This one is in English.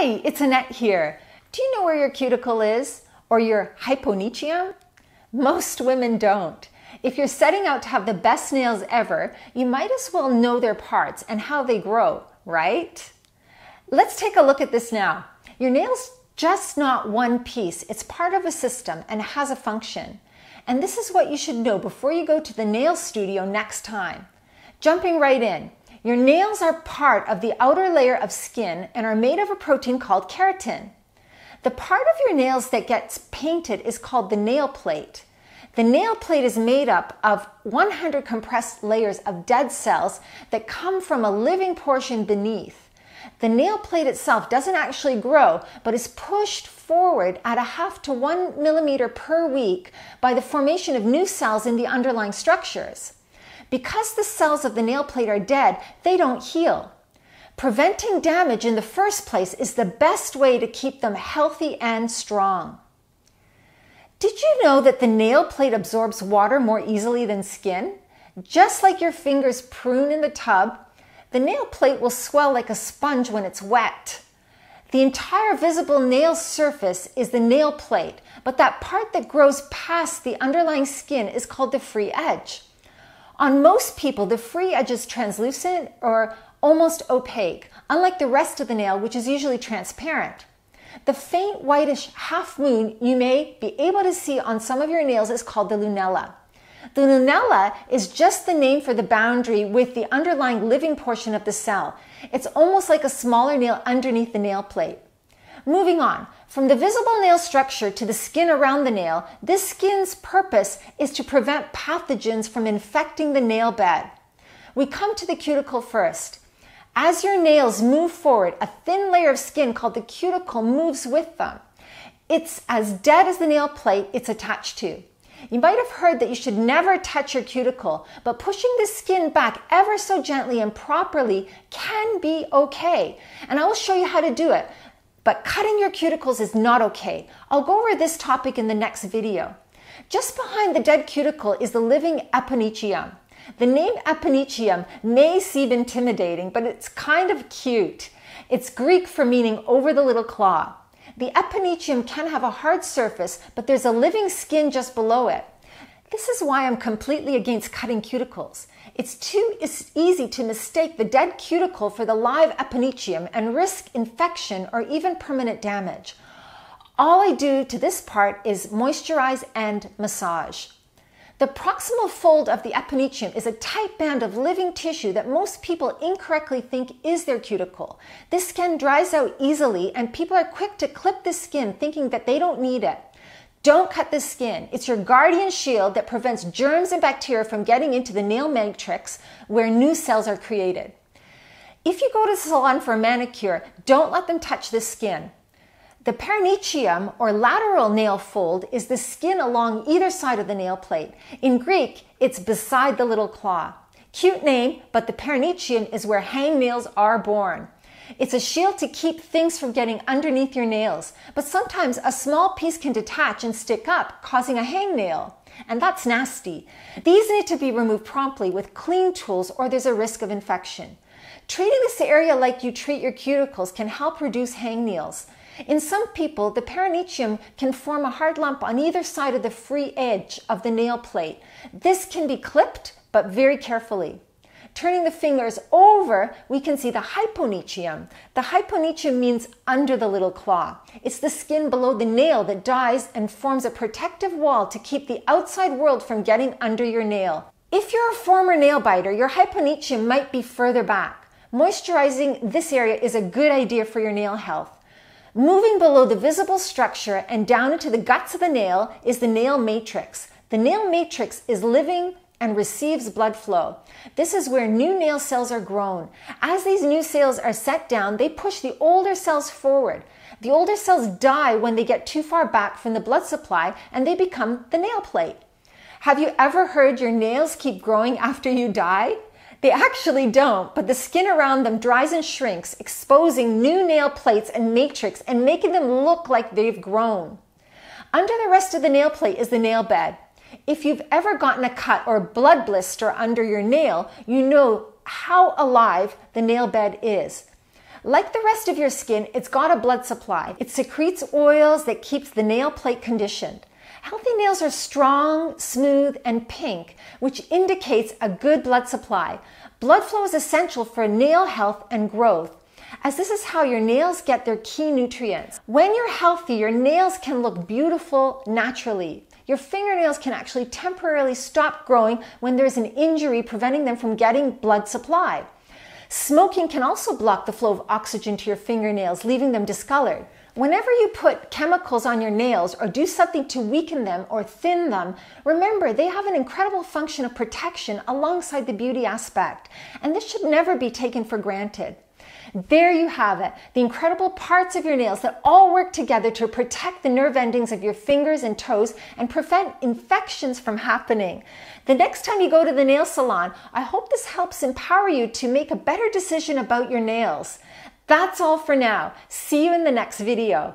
Hi, it's Annette here. Do you know where your cuticle is or your hyponychium? Most women don't. If you're setting out to have the best nails ever, you might as well know their parts and how they grow, right? Let's take a look at this now. Your nail's just not one piece. It's part of a system and has a function. And this is what you should know before you go to the nail studio next time. Jumping right in. Your nails are part of the outer layer of skin and are made of a protein called keratin. The part of your nails that gets painted is called the nail plate. The nail plate is made up of 100 compressed layers of dead cells that come from a living portion beneath. The nail plate itself doesn't actually grow, but is pushed forward at 0.5 to 1 millimeter per week by the formation of new cells in the underlying structures. Because the cells of the nail plate are dead, they don't heal. Preventing damage in the first place is the best way to keep them healthy and strong. Did you know that the nail plate absorbs water more easily than skin? Just like your fingers prune in the tub, the nail plate will swell like a sponge when it's wet. The entire visible nail surface is the nail plate, but that part that grows past the underlying skin is called the free edge. On most people, the free edge is translucent or almost opaque, unlike the rest of the nail, which is usually transparent. The faint whitish half moon you may be able to see on some of your nails is called the lunella. The lunella is just the name for the boundary with the underlying living portion of the cell. It's almost like a smaller nail underneath the nail plate. Moving on, from the visible nail structure to the skin around the nail, this skin's purpose is to prevent pathogens from infecting the nail bed. We come to the cuticle first. As your nails move forward, a thin layer of skin called the cuticle moves with them. It's as dead as the nail plate it's attached to. You might have heard that you should never touch your cuticle, but pushing the skin back ever so gently and properly can be okay. And I will show you how to do it. But cutting your cuticles is not okay. I'll go over this topic in the next video. Just behind the dead cuticle is the living eponychium. The name eponychium may seem intimidating, but it's kind of cute. It's Greek for meaning over the little claw. The eponychium can have a hard surface, but there's a living skin just below it. This is why I'm completely against cutting cuticles. It's easy to mistake the dead cuticle for the live eponychium and risk infection or even permanent damage. All I do to this part is moisturize and massage. The proximal fold of the eponychium is a tight band of living tissue that most people incorrectly think is their cuticle. This skin dries out easily and people are quick to clip the skin thinking that they don't need it. Don't cut the skin. It's your guardian shield that prevents germs and bacteria from getting into the nail matrix where new cells are created. If you go to the salon for a manicure, don't let them touch the skin. The perinechium, or lateral nail fold, is the skin along either side of the nail plate. In Greek, it's beside the little claw. Cute name, but the perinechium is where hangnails are born. It's a shield to keep things from getting underneath your nails, but sometimes a small piece can detach and stick up, causing a hangnail. And that's nasty. These need to be removed promptly with clean tools or there's a risk of infection. Treating this area like you treat your cuticles can help reduce hangnails. In some people, the perinechium can form a hard lump on either side of the free edge of the nail plate. This can be clipped, but very carefully. Turning the fingers over, we can see the hyponychium. The hyponychium means under the little claw. It's the skin below the nail that dies and forms a protective wall to keep the outside world from getting under your nail. If you're a former nail biter, your hyponychium might be further back. Moisturizing this area is a good idea for your nail health. Moving below the visible structure and down into the guts of the nail is the nail matrix. The nail matrix is living and receives blood flow. This is where new nail cells are grown. As these new cells are set down, they push the older cells forward. The older cells die when they get too far back from the blood supply and they become the nail plate. Have you ever heard your nails keep growing after you die? They actually don't, but the skin around them dries and shrinks, exposing new nail plates and matrix and making them look like they've grown. Under the rest of the nail plate is the nail bed. If you've ever gotten a cut or blood blister under your nail, you know how alive the nail bed is. Like the rest of your skin, it's got a blood supply. It secretes oils that keeps the nail plate conditioned. Healthy nails are strong, smooth, and pink, which indicates a good blood supply. Blood flow is essential for nail health and growth, as this is how your nails get their key nutrients. When you're healthy, your nails can look beautiful naturally. Your fingernails can actually temporarily stop growing when there's an injury preventing them from getting blood supply. Smoking can also block the flow of oxygen to your fingernails, leaving them discolored. Whenever you put chemicals on your nails or do something to weaken them or thin them, remember they have an incredible function of protection alongside the beauty aspect, and this should never be taken for granted. There you have it, the incredible parts of your nails that all work together to protect the nerve endings of your fingers and toes and prevent infections from happening. The next time you go to the nail salon, I hope this helps empower you to make a better decision about your nails. That's all for now. See you in the next video.